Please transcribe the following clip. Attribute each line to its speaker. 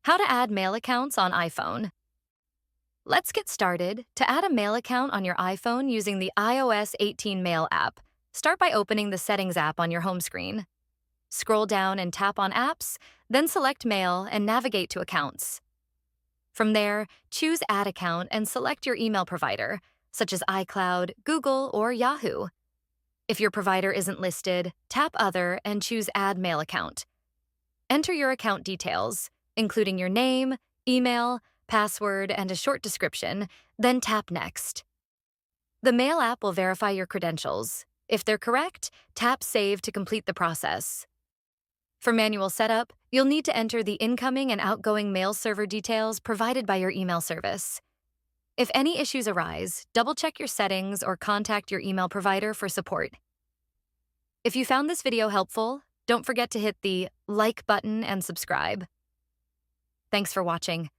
Speaker 1: How to add mail accounts on iPhone. Let's get started. To add a mail account on your iPhone using the iOS 18 Mail app, start by opening the Settings app on your home screen. Scroll down and tap on Apps, then select Mail and navigate to Accounts. From there, choose Add Account and select your email provider, such as iCloud, Google, or Yahoo. If your provider isn't listed, tap Other and choose Add Mail Account. Enter your account details, including your name, email, password, and a short description, then tap Next. The Mail app will verify your credentials. If they're correct, tap Save to complete the process. For manual setup, you'll need to enter the incoming and outgoing mail server details provided by your email service. If any issues arise, double-check your settings or contact your email provider for support. If you found this video helpful, don't forget to hit the like button and subscribe. Thanks for watching.